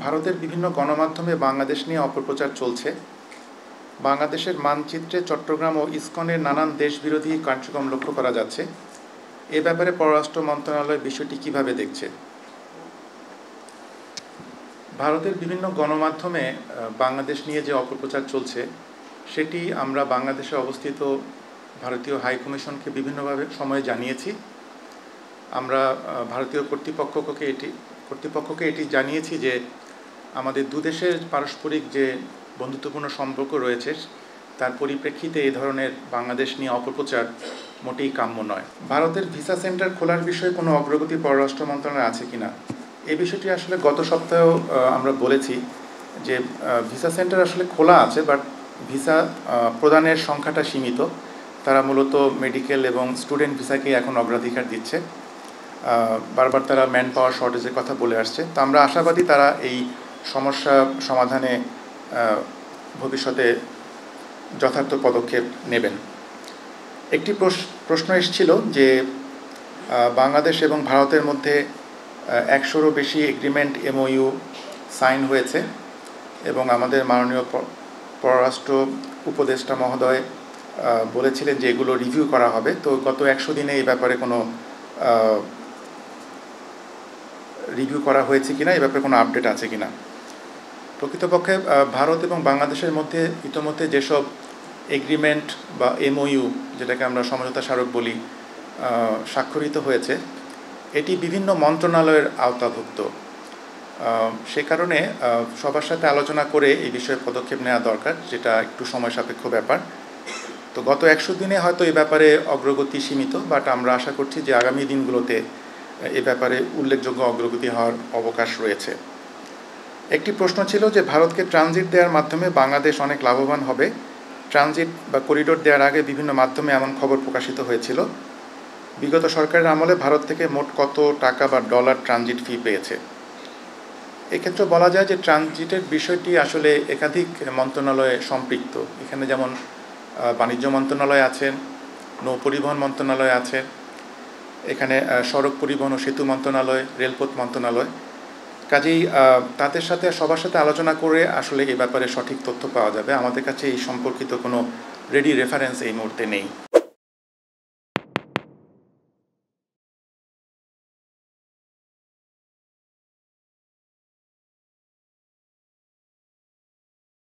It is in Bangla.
ভারতের বিভিন্ন গণমাধ্যমে বাংলাদেশ নিয়ে অপপ্রচার চলছে। বাংলাদেশের মানচিত্রে চট্টগ্রাম ও ইসকনের নানান দেশবিরোধী কার্যক্রম লক্ষ্য করা যাচ্ছে। এ ব্যাপারে পররাষ্ট্র মন্ত্রণালয় বিষয়টি কিভাবে দেখছে? ভারতের বিভিন্ন গণমাধ্যমে বাংলাদেশ নিয়ে যে অপপ্রচার চলছে সেটি আমরা বাংলাদেশে অবস্থিত ভারতীয় হাইকমিশনকে বিভিন্নভাবে সময়ে জানিয়েছি। আমরা ভারতীয় কর্তৃপক্ষকে এটি জানিয়েছি যে আমাদের দুদেশের পারস্পরিক যে বন্ধুত্বপূর্ণ সম্পর্ক রয়েছে তার পরিপ্রেক্ষিতে এই ধরনের বাংলাদেশ নিয়ে অপপ্রচার মোটেই কাম্য নয়। ভারতের ভিসা সেন্টার খোলার বিষয়ে কোনো অগ্রগতি পররাষ্ট্র মন্ত্রণালয়ে আছে কিনা, এই বিষয়টি আসলে গত সপ্তাহেও আমরা বলেছি যে ভিসা সেন্টার আসলে খোলা আছে, বাট ভিসা প্রদানের সংখ্যাটা সীমিত। তারা মূলত মেডিকেল এবং স্টুডেন্ট ভিসাকেই এখন অগ্রাধিকার দিচ্ছে। বারবার তারা ম্যান পাওয়ার শর্টেজের কথা বলে আসছে। তো আমরা আশাবাদী তারা এই সমস্যা সমাধানে ভবিষ্যতে যথার্থ পদক্ষেপ নেবেন। একটি প্রশ্ন এসেছিল যে বাংলাদেশ এবং ভারতের মধ্যে 100-রও বেশি এগ্রিমেন্ট MOU সাইন হয়েছে এবং আমাদের মাননীয় পররাষ্ট্র উপদেষ্টা মহোদয় বলেছিলেন যে এগুলো রিভিউ করা হবে। তো গত 100 দিনে এই ব্যাপারে কোনো রিভিউ করা হয়েছে কিনা, এই ব্যাপারে কোনো আপডেট আছে কিনা। প্রকৃতপক্ষে ভারত এবং বাংলাদেশের মধ্যে ইতোমধ্যে যেসব এগ্রিমেন্ট বা MOU, যেটাকে আমরা সমঝোতা স্মারক বলি, স্বাক্ষরিত হয়েছে, এটি বিভিন্ন মন্ত্রণালয়ের আওতাভুক্ত। সে কারণে সবার সাথে আলোচনা করে এই বিষয়ে পদক্ষেপ নেওয়া দরকার, যেটা একটু সময় সাপেক্ষ ব্যাপার। তো গত 100 দিনে হয়তো এই ব্যাপারে অগ্রগতি সীমিত, বাট আমরা আশা করছি যে আগামী দিনগুলোতে এ ব্যাপারে উল্লেখযোগ্য অগ্রগতি হওয়ার অবকাশ রয়েছে। একটি প্রশ্ন ছিল যে ভারতকে ট্রানজিট দেওয়ার মাধ্যমে বাংলাদেশ অনেক লাভবান হবে। ট্রানজিট বা করিডোর দেওয়ার আগে বিভিন্ন মাধ্যমে এমন খবর প্রকাশিত হয়েছিল। বিগত সরকারের আমলে ভারত থেকে মোট কত টাকা বা ডলার ট্রানজিট ফি পেয়েছে? এক্ষেত্রে বলা যায় যে ট্রানজিটের বিষয়টি আসলে একাধিক মন্ত্রণালয়ে সম্পৃক্ত। এখানে যেমন বাণিজ্য মন্ত্রণালয় আছেন, নৌ পরিবহন মন্ত্রণালয় আছে, এখানে সড়ক পরিবহন ও সেতু মন্ত্রণালয়, রেলপথ মন্ত্রণালয়। কাজেই তাদের সাথে সবার সাথে আলোচনা করে আসলে এই ব্যাপারে সঠিক তথ্য পাওয়া যাবে। আমাদের কাছে এই সম্পর্কিত কোনো রেডি রেফারেন্স এই মুহূর্তে নেই।